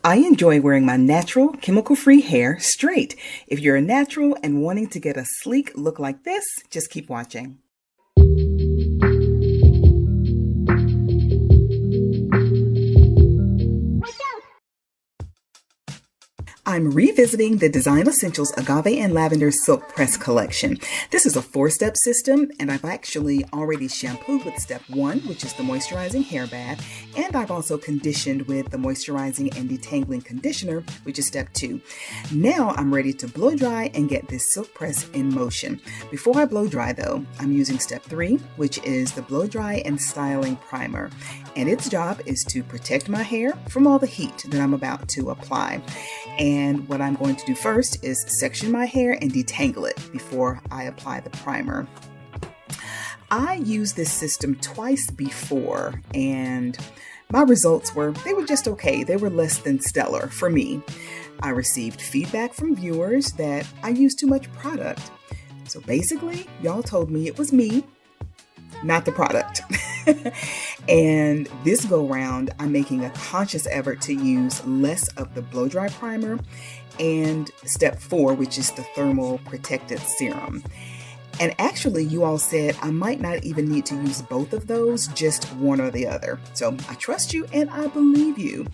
I enjoy wearing my natural, chemical-free hair straight. If you're a natural and wanting to get a sleek look like this, just keep watching. I'm revisiting the Design Essentials Agave and Lavender Silk Press collection. This is a 4-step system, and I've actually already shampooed with step 1, which is the moisturizing hair bath, and I've also conditioned with the moisturizing and detangling conditioner, which is step 2. Now I'm ready to blow dry and get this silk press in motion. Before I blow dry though, I'm using step 3, which is the blow dry and styling primer, and its job is to protect my hair from all the heat that I'm about to apply. And what I'm going to do first is section my hair and detangle it before I apply the primer. I used this system twice before, and my results were just okay. They were less than stellar for me. I received feedback from viewers that I used too much product. So basically, y'all told me it was me, not the product. And this go round, I'm making a conscious effort to use less of the blow dry primer and step 4, which is the thermal protective serum. And actually, you all said I might not even need to use both of those, just one or the other. So I trust you and I believe you.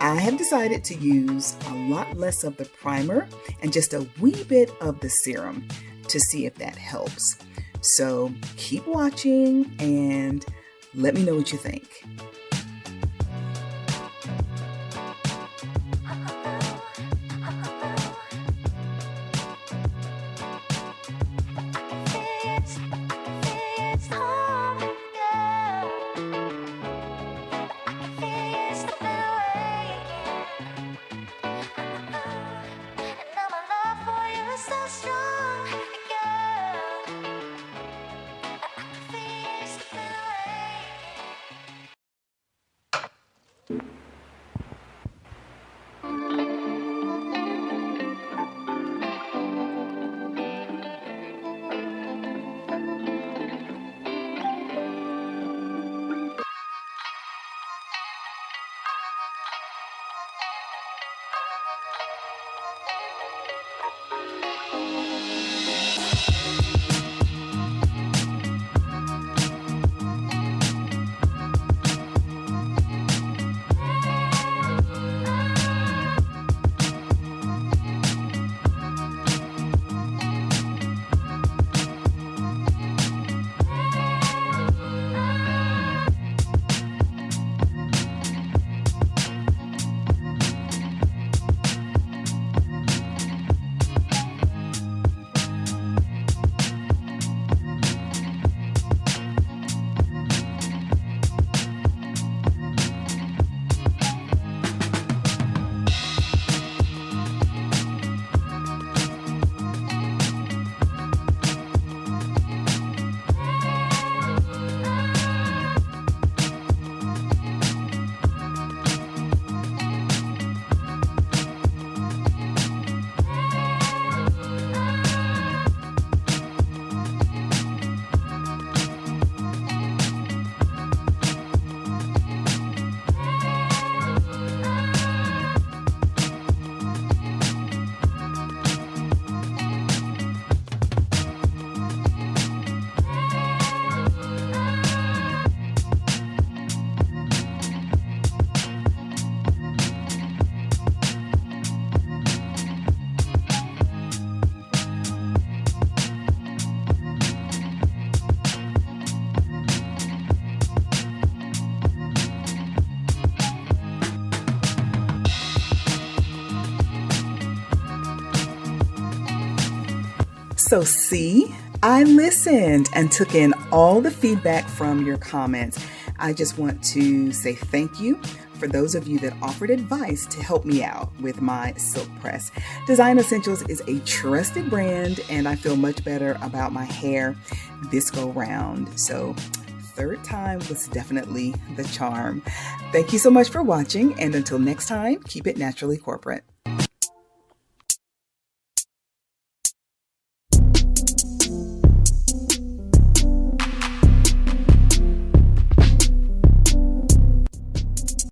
I have decided to use a lot less of the primer and just a wee bit of the serum to see if that helps. So keep watching and let me know what you think. So see, I listened and took in all the feedback from your comments. I just want to say thank you for those of you that offered advice to help me out with my silk press. Design Essentials is a trusted brand and I feel much better about my hair this go round. So third time was definitely the charm. Thank you so much for watching, and until next time, keep it naturally corporate.